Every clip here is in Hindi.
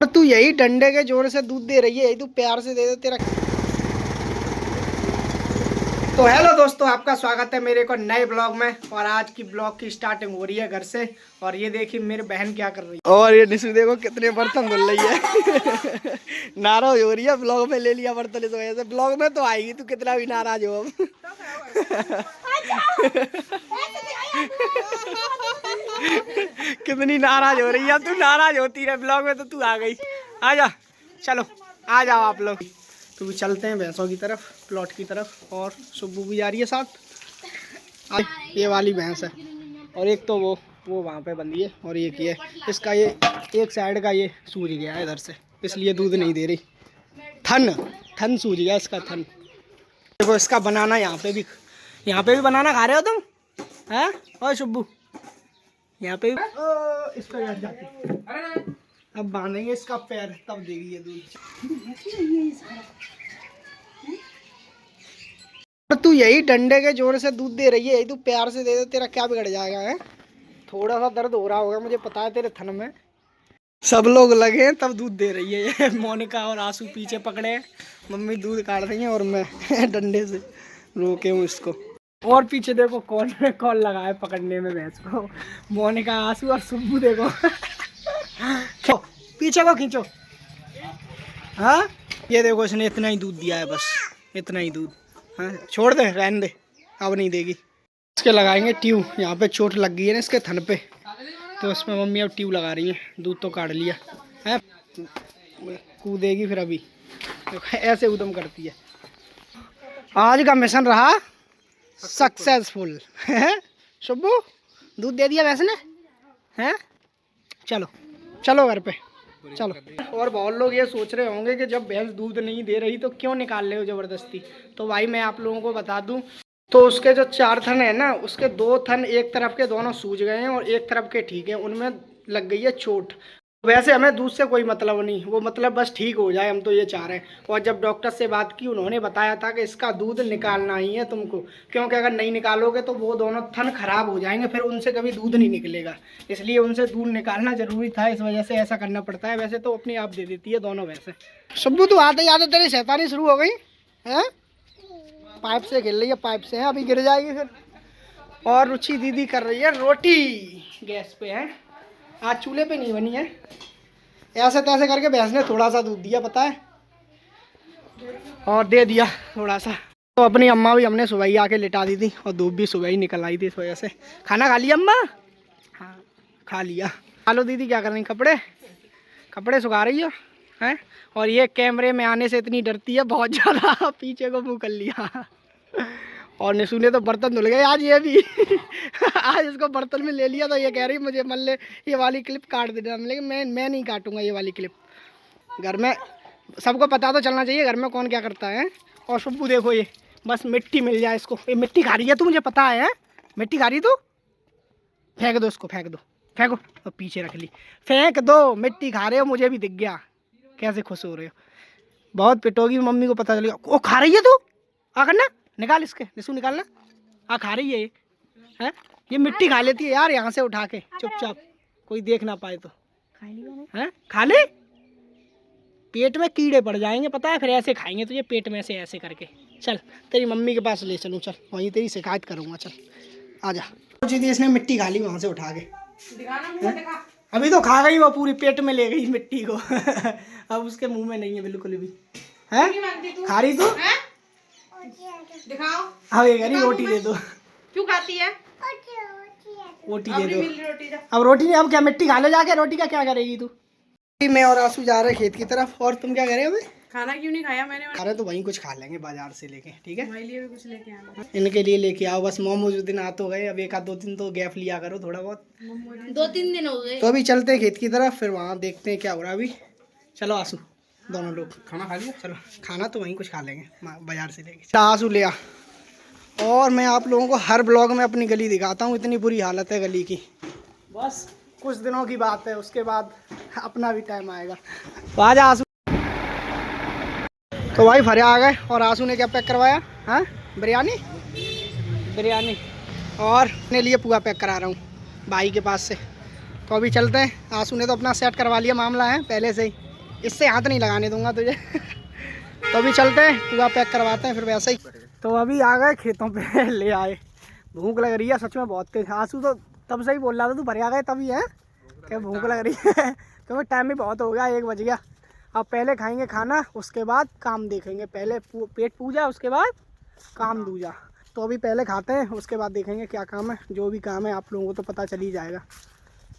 तू यही डंडे के जोर से दूध दे रही है, यही तू प्यार से दे दे तेरा। तो हेलो दोस्तों, आपका स्वागत है मेरे को नए ब्लॉग में। और आज की ब्लॉग की स्टार्टिंग हो रही है घर से। और ये देखिए मेरी बहन क्या कर रही है। और ये निशु देखो कितने बर्तन धुल रही है। नाराज हो रही है, ब्लॉग में ले लिया बर्तन इस वजह से। ब्लॉग में तो आएगी तू कितना भी नाराज हो अब। कितनी नाराज हो रही है तू। नाराज होती है ब्लॉग में तो तू आ गई। आजा, चलो आ जाओ आप लोग। तो चलते हैं भैंसों की तरफ, प्लॉट की तरफ। और सुब्बू भी जा रही है साथ। ये वाली भैंस है और एक तो वो वहाँ पे बंधी है। और एक ये इसका ये एक साइड का ये सूज गया है इधर से, इसलिए दूध नहीं दे रही। थन सूज गया इसका थन। देखो इसका बनाना यहाँ पे भी बनाना खा रहे हो तुम, हैं? और सुब्बू यहाँ पे भी इसको याद जाती। अब बांधेंगे इसका पैर तब देगी ये दूध। तू यही डंडे के जोर से दूध दे रही है, यही तू प्यार से दे दे, तेरा क्या बिगड़ जाएगा है? थोड़ा सा दर्द हो रहा होगा मुझे पता है तेरे थन में। सब लोग लगे हैं तब दूध दे रही है ये। मोनिका और आंसू पीछे पकड़े हैं, मम्मी दूध काट रही है और मैं डंडे से रोके हूँ इसको। और पीछे देखो कौन लगा है पकड़ने में भैंस को। मोनिका, आंसू और सुब्बू देखो। पीछे को खींचो। हाँ ये देखो इसने इतना ही दूध दिया है, बस इतना ही दूध। हाँ छोड़ दे, रहने दे, अब नहीं देगी। इसके लगाएंगे ट्यूब। यहाँ पे चोट लग गई है ना इसके थन पे, तो उसमें मम्मी अब ट्यूब लगा रही है। दूध तो काट लिया है, कूदेगी फिर अभी। ऐसे उदम करती है। आज का मिशन रहा सक्सेसफुल। सुब्बू दूध दे दिया वैसे ने, हैं? चलो घर पे चलो। और बहुत लोग ये सोच रहे होंगे कि जब भैंस दूध नहीं दे रही तो क्यों निकाल रहे हो ज़बरदस्ती। तो भाई मैं आप लोगों को बता दूं, तो उसके जो 4 थन है ना, उसके 2 थन एक तरफ के दोनों सूज गए हैं और एक तरफ के ठीक है, उनमें लग गई है चोट। वैसे हमें दूध से कोई मतलब नहीं, वो मतलब बस ठीक हो जाए, हम तो ये चाह रहे हैं। और जब डॉक्टर से बात की, उन्होंने बताया था कि इसका दूध निकालना ही है तुमको, क्योंकि अगर नहीं निकालोगे तो वो दोनों थन खराब हो जाएंगे, फिर उनसे कभी दूध नहीं निकलेगा। इसलिए उनसे दूध निकालना जरूरी था, इस वजह से ऐसा करना पड़ता है। वैसे तो अपने आप दे देती है दोनों भैंसें। सुब्बू तू आते ही आते तेरी शैतानी शुरू हो गई है। पाइप से खेल रही है, पाइप से है, अभी गिर जाएगी फिर। और रुचि दीदी कर रही है रोटी गैस पे है, आज चूल्हे पे नहीं बनी है। ऐसे तैसे करके भैंस ने थोड़ा सा दूध दिया पता है, और दे दिया थोड़ा सा। तो अपनी अम्मा भी हमने सुबह ही आके लिटा दी थी और धूप भी सुबह ही निकल आई थी, इस वजह से। खाना खा लिया अम्मा? हाँ खा लिया। हेलो दीदी क्या कर रही? कपड़े सुखा रही हो हैं? और ये कैमरे में आने से इतनी डरती है बहुत ज़्यादा, पीछे को मुँह कर लिया। और निशु ने तो बर्तन धुल गए आज, ये भी। आज इसको बर्तन में ले लिया तो ये कह रही मुझे मल्ले ये वाली क्लिप काट देना, लेकिन मैं नहीं काटूंगा ये वाली क्लिप। घर में सबको पता तो चलना चाहिए घर में कौन क्या करता है। और सुब्बू देखो ये बस मिट्टी मिल जाए इसको, ये मिट्टी खा रही है, तू मुझे पता है मिट्टी खा रही तू। फेंक दो इसको, फेंको। तो पीछे रख ली, फेंक दो। मिट्टी खा रहे हो, मुझे भी दिख गया कैसे खुश हो रहे हो। बहुत पिटोगी मम्मी को पता चलेगा। ओ खा रही है तू, आ करना निकाल इसके, निशु निकालना। हाँ खा रही है ये, है ये मिट्टी खा लेती है यार, यहाँ से उठा के चुपचाप, कोई देख ना पाए तो। हैं खा ले, पेट में कीड़े पड़ जाएंगे पता है, फिर ऐसे खाएंगे तुझे पेट में से ऐसे करके। चल तेरी मम्मी के पास ले चलूँ, चल वहीं तेरी शिकायत करूँगा, चल आजा। जी इसने मिट्टी खा ली वहाँ से उठा के। अभी तो खा गई वो, पूरी पेट में ले गई मिट्टी को। अब उसके मुँह में नहीं है बिल्कुल भी। है खा रही तू? दिखाओ। हाँ ये कह रही रोटी दे दो। क्यों खाती है? रोटी दे दो। अब रोटी नहीं, अब क्या मिट्टी खा ले जाके, रोटी का क्या करेगी तू? मैं और आंसू जा रहे खेत की तरफ। और तुम क्या कर रहे हो? खाना क्यों नहीं खाया मैंने? खा रहे तो वहीं कुछ खा लेंगे बाजार से लेके, ठीक है? मेरे लिए भी कुछ लेके आना। इनके लिए लेके आओ बस। मोमोज उस दिन आ तो गए, अब 1 आध 2 दिन तो गैप लिया करो थोड़ा बहुत। 2-3 दिन हो गए। तो अभी चलते हैं खेत की तरफ, फिर वहाँ देखते हैं क्या हो रहा है अभी। चलो आंसू दोनों लोग खाना खा लिया, चलो खाना तो वहीं कुछ खा लेंगे बाजार से लेके। आंसू ले आ। और मैं आप लोगों को हर ब्लॉग में अपनी गली दिखाता हूँ, इतनी बुरी हालत है गली की। बस कुछ दिनों की बात है, उसके बाद अपना भी टाइम आएगा। तो आजा आंसू। तो भाई फरे आ गए और आंसू ने क्या पैक करवाया? हाँ बिरयानी। और अपने लिए पुआ पैक करा रहा हूँ भाई के पास से। तो अभी चलते हैं। आंसू ने तो अपना सेट करवा लिया मामला है पहले से ही, इससे हाथ नहीं लगाने दूंगा तुझे। तो अभी चलते हैं, पूरा पैक करवाते हैं फिर वैसे ही। तो अभी आ गए खेतों पे। ले आए, भूख लग रही है सच में बहुत तेज। आंसू तो तब से ही बोल रहा था तू भर आ गए तभी है क्या भूख लग रही है। क्योंकि टाइम भी बहुत हो गया, 1 बज गया। अब पहले खाएंगे खाना, उसके बाद काम देखेंगे। पहले पेट पूजा, उसके बाद काम दूजा। तो अभी पहले खाते हैं, उसके बाद देखेंगे क्या काम है। जो भी काम है आप लोगों को तो पता चल ही जाएगा।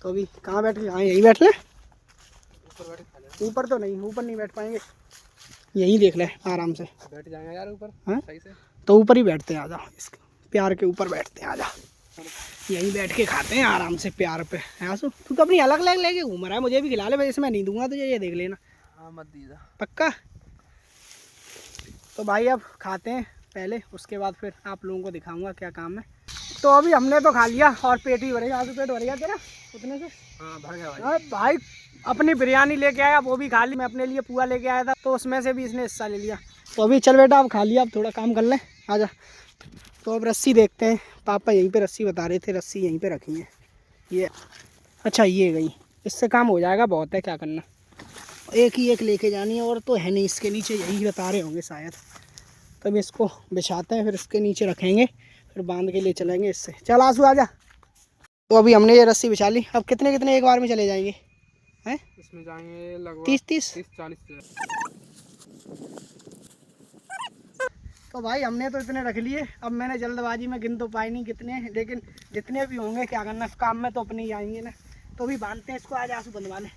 तो अभी कहाँ बैठ के खाएँ? यहीं बैठ ले। ऊपर तो नहीं, ऊपर नहीं बैठ पाएंगे, यहीं देख ले आराम से बैठ जाएंगे यार ऊपर। हाँ सही से तो ऊपर ही बैठते हैं, आ जाओ इसके प्यार के ऊपर बैठते हैं, आ जाओ यहीं बैठ के खाते हैं आराम से प्यार पे। आंसू तू तो अपनी अलग अलग लेके घूम रहा है, मुझे भी खिला ले। वैसे मैं नहीं दूंगा तुझे, ये देख लेना। हाँ मत दीजिए पक्का। तो भाई अब खाते हैं पहले, उसके बाद फिर आप लोगों को दिखाऊंगा क्या काम है। तो अभी हमने तो खा लिया और पेट भी भरेगा। आंसू पेट भरेगा तेरा उतने से? हाँ भर गया भाई। भाई अपनी बिरयानी लेके आया, वो भी खा ली। मैं अपने लिए पुआ लेके आया था, तो उसमें से भी इसने हिस्सा ले लिया। तो अभी चल बेटा, अब खा लिया, अब थोड़ा काम कर लें, आजा। तो अब रस्सी देखते हैं। पापा यहीं पे रस्सी बता रहे थे, रस्सी यहीं पे रखी है ये। अच्छा ये गई, इससे काम हो जाएगा। बहुत है, क्या करना, एक ही एक लेके जानी है और तो है नहीं इसके नीचे, यही बता रहे होंगे शायद। तब इसको बिछाते हैं, फिर इसके नीचे रखेंगे, फिर बांध के ले चलेंगे इससे। चल आंसू आजा। तो अभी हमने ये रस्सी बिछा ली। अब कितने कितने एक बार में चले जाएंगे हैं? इसमें जाएंगे लगभग 30-40। तो भाई हमने तो इतने रख लिए। अब मैंने जल्दबाजी में गिन तो पाई नहीं कितने, लेकिन जितने भी होंगे क्या करना, काम में तो अपने ही आएंगे ना। तो भी बांधते हैं इसको, आज आंसू बंधवा ले।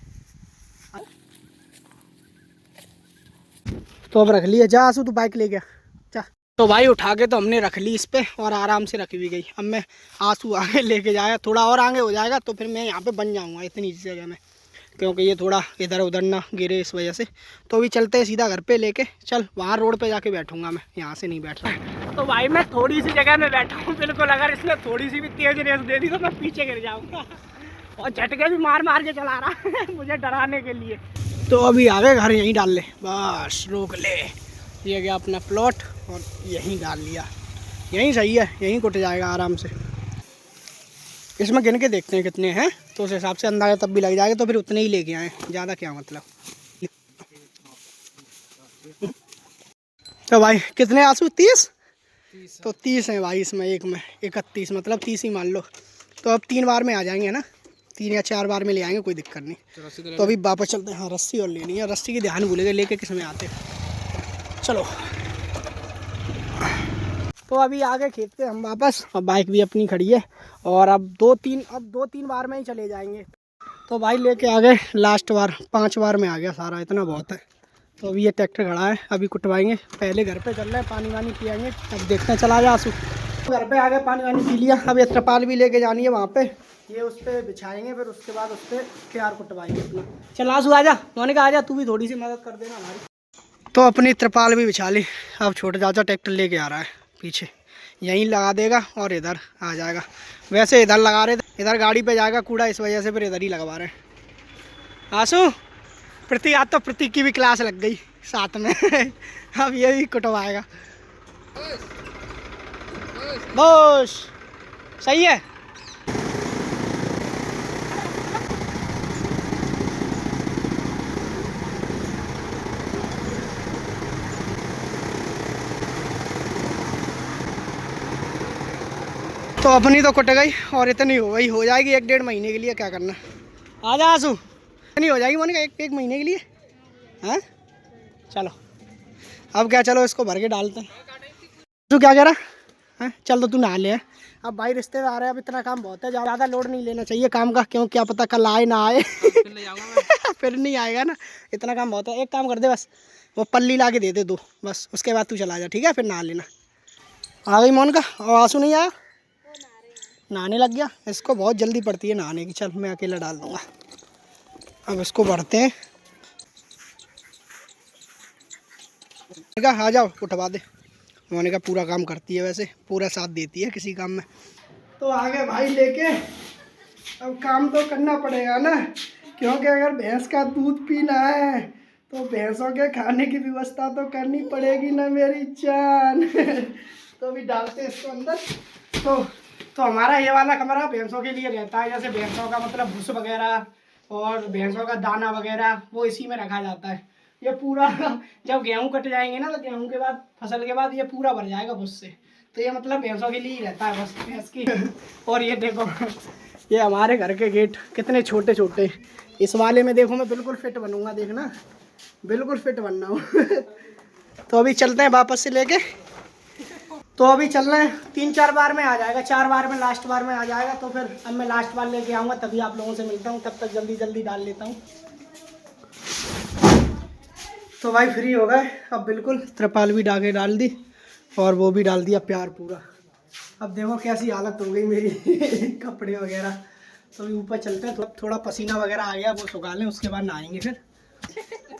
तो अब रख लिए, जा आंसू तू बाइक ले गया जा। तो भाई उठा के तो हमने रख ली इस पे, और आराम से रख भी गई। अब मैं आंसू आगे लेके जाएगा, थोड़ा और आगे हो जाएगा तो फिर मैं यहाँ पे बन जाऊँगा इतनी जगह में, क्योंकि ये थोड़ा इधर उधर ना गिरे इस वजह से। तो अभी चलते हैं सीधा घर पे लेके। चल वहाँ रोड पे जाके बैठूंगा मैं, यहाँ से नहीं बैठ रहा। तो भाई मैं थोड़ी सी जगह में बैठा हूँ बिल्कुल, अगर इसने थोड़ी सी भी तेज रेस दे दी तो मैं पीछे गिर जाऊँगा। और झटके भी मार मार के चला रहा है मुझे डराने के लिए। तो अभी आगे घर यहीं डाल ले, बस रोक ले। ये गया अपना प्लॉट और यहीं डाल लिया, यहीं सही है, यहीं कुट जाएगा आराम से। इसमें गिन के देखते हैं कितने हैं, तो उस हिसाब से अंदाजा तब भी लग जाएगा। तो फिर उतने ही लेके आए, ज़्यादा क्या मतलब। तो भाई कितने आंसू? 30। तो 30 हैं भाई इसमें, एक में 31, मतलब 30 ही मान लो। तो अब 3 बार में आ जाएंगे ना, 3 या 4 बार में ले आएंगे, कोई दिक्कत नहीं। तो अभी वापस चलते हैं। हाँ रस्सी और लेनी है, रस्सी की ध्यान भूलेंगे लेके किस में आते। चलो तो अभी आ गए खेत पे हम वापस, और बाइक भी अपनी खड़ी है। और अब 2-3 बार में ही चले जाएंगे। तो भाई लेके आ गए लास्ट बार, 5 बार में आ गया सारा, इतना बहुत है। तो अभी ये ट्रैक्टर खड़ा है, अभी कुटवाएंगे। पहले घर पे चल रहे हैं, पानी वानी पियाएंगे, अब देखते हैं। चला जा आंसू। घर पे आ गए, पानी वानी पी लिया। अब ये त्रिपाल भी लेके जानी है वहाँ पे, ये उस पर बिछाएंगे, फिर उसके बाद उस पर प्यार कुटवाएंगे अपना। चल आंसू आजा, मोनिका आजा, तू भी थोड़ी सी मदद कर देना हमारी। तो अपनी त्रिपाल भी बिछा ली। अब छोटा चाचा ट्रैक्टर लेके आ रहा है पीछे, यहीं लगा देगा और इधर आ जाएगा। वैसे इधर लगा रहे थे, इधर गाड़ी पे जाएगा कूड़ा, इस वजह से फिर इधर ही लगवा रहे हैं। आंसू प्रतीक, आज तो प्रतीक की भी क्लास लग गई साथ में। अब ये भी कुटवाएगा। बस सही है। तो अपनी तो कुट गई और इतनी हो गई, हो जाएगी 1-1.5 महीने के लिए। क्या करना, आ जा आंसू। इतनी हो जाएगी मोनिका, एक महीने के लिए। हाँ चलो अब क्या, चलो इसको भर के डालते हैं। तू क्या कह रहा है? चल तो तू नहा ले। अब भाई रिश्तेदार है, अब इतना काम बहुत है, ज़्यादा लोड नहीं लेना चाहिए काम का, क्यों क्या पता कल आए ना आए। फिर नहीं आएगा ना, इतना काम बहुत है। एक काम कर दे, बस वो पल्ली ला के दे दे 2, बस उसके बाद तू चला जा, ठीक है? फिर नहा लेना। आ गई मोनिका, और आंसू नहीं आया? नहाने लग गया। इसको बहुत जल्दी पड़ती है नहाने की। चल मैं अकेला डाल दूँगा। अब इसको भरते हैं। आ जाओ उठवा दे। मोनिका पूरा काम करती है, वैसे पूरा साथ देती है किसी काम में। तो आगे भाई लेके, अब काम तो करना पड़ेगा ना, क्योंकि अगर भैंस का दूध पीना है तो भैंसों के खाने की व्यवस्था तो करनी पड़ेगी ना मेरी जान। तो अभी डालते हैं इसको अंदर। तो तो हमारा ये वाला कमरा भैंसों के लिए रहता है, जैसे भैंसों का मतलब भूस वगैरह और भैंसों का दाना वगैरह वो इसी में रखा जाता है। ये पूरा जब गेहूं कट जाएंगे ना, तो गेहूं के बाद फसल के बाद ये पूरा भर जाएगा भूस से। तो ये मतलब भैंसों के लिए ही रहता है बस भैंस की। और ये देखो ये हमारे घर के गेट कितने छोटे छोटे। इस वाले में देखो मैं बिल्कुल फिट बनूंगा, देखना बिल्कुल फिट बनना हूँ। तो अभी चलते हैं वापस से लेके। तो अभी चल रहे हैं, 3-4 बार में आ जाएगा, 4 बार में लास्ट बार में आ जाएगा। तो फिर अब मैं लास्ट बार लेके आऊँगा, तभी आप लोगों से मिलता हूँ। तब तक जल्दी जल्दी डाल लेता हूँ। तो भाई फ्री हो गए अब बिल्कुल। त्रिपाल भी डाके डाल दी और वो भी डाल दिया प्यार पूरा। अब देखो कैसी हालत हो गई मेरी कपड़े वगैरह। तो अभी ऊपर चलते हैं, थोड़ा पसीना वगैरह आ गया, वो सुखा लें, उसके बाद नहाएंगे फिर।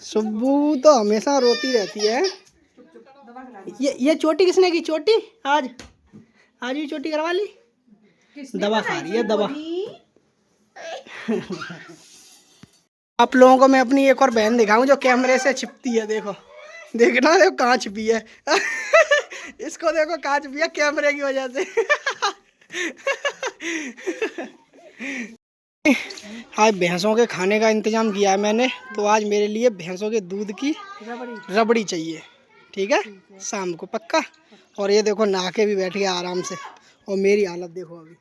सुब्बू तो हमेशा रोती रहती है। ये चोटी किसने की? चोटी आज भी चोटी करवा ली। दवा खा रही है दवा। आप लोगों को मैं अपनी एक और बहन दिखाऊं जो कैमरे से छिपती है। देखो देखना, देखो कहाँ छिपी है। इसको देखो कहाँ छिपी है कैमरे की वजह से। आज भैंसों के खाने का इंतजाम किया है मैंने। तो आज मेरे लिए भैंसों के दूध की रबड़ी चाहिए, ठीक है, शाम को पक्का। और ये देखो नहा के भी बैठ गया आराम से। और मेरी हालत देखो अभी।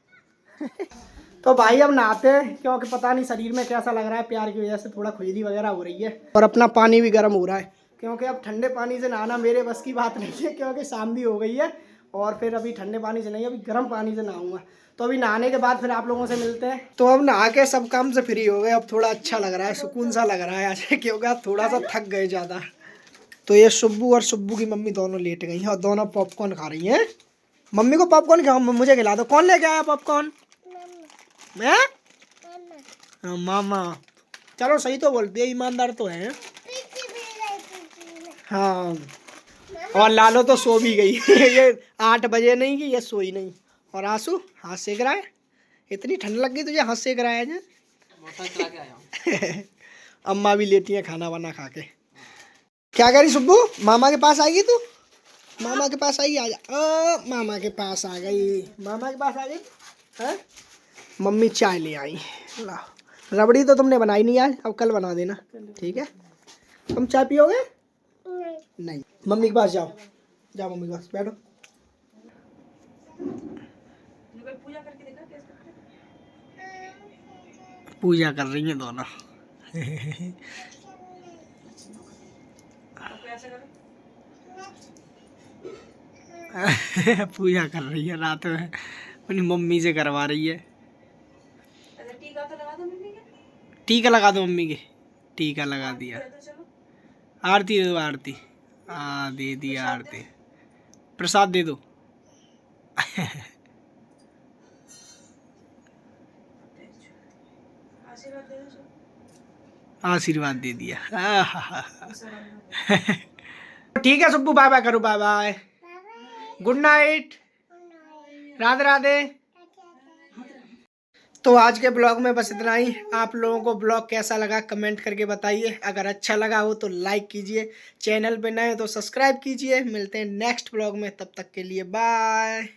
तो भाई अब नहाते हैं, क्योंकि पता नहीं शरीर में कैसा लग रहा है, प्यार की वजह से थोड़ा खुजली वगैरह हो रही है। और अपना पानी भी गर्म हो रहा है, क्योंकि अब ठंडे पानी से नहाना मेरे बस की बात नहीं है, क्योंकि शाम भी हो गई है। और फिर अभी ठंडे पानी से नहीं, अभी गर्म पानी से नहाऊंगा। तो अभी नहाने के बाद फिर आप लोगों से मिलते हैं। तो अब नहा के सब काम से फ्री हो गए, अब थोड़ा अच्छा लग रहा है, सुकून सा लग रहा है आज, क्योंकि अब थोड़ा सा थक गए ज़्यादा। तो ये सुब्बू और सुब्बू की मम्मी दोनों लेट गई हैं और दोनों पॉपकॉर्न खा रही हैं। मम्मी को पॉपकॉर्न खिलाओ, मुझे खिला दो। कौन लेके आया पॉपकॉर्न? मैं? मामा। चलो सही तो बोलती है, ईमानदार तो है। हाँ। और लालो तो सो भी गई। ये 8 बजे नहीं कि ये सोई नहीं। और आंसू हाथ सेक रहा है। इतनी ठंड लग गई तुझे, हाथ सेक रहा है। अम्मा भी लेती है खाना वाना खा के। क्या करी सुब्बू? मामा के पास आएगी तू? मामा के पास आएगी? आजा। मामा के पास आ गई, मामा के पास आ गई है। मम्मी चाय ले आई। ला, रबड़ी तो तुमने बनाई नहीं आज, अब कल बना देना, ठीक है। तुम चाय पियोगे? नहीं। मम्मी के पास जाओ, जाओ मम्मी के पास बैठो। पूजा कर रही हैं दोनों। पूजा कर रही है रात में, अपनी मम्मी से करवा रही है। टीका लगा दो मम्मी के। टीका लगा दिया। आरती दे दो, आरती। दे दिया आरती। प्रसाद दे दो। आशीर्वाद दे दिया। ठीक है सुब्बू, बाय बाय करो। Bye bye, good night, Radhe Radhe. तो आज के ब्लॉग में बस इतना ही। आप लोगों को ब्लॉग कैसा लगा कमेंट करके बताइए। अगर अच्छा लगा हो तो लाइक कीजिए, चैनल पे नए हो तो सब्सक्राइब कीजिए। मिलते हैं नेक्स्ट ब्लॉग में, तब तक के लिए बाय।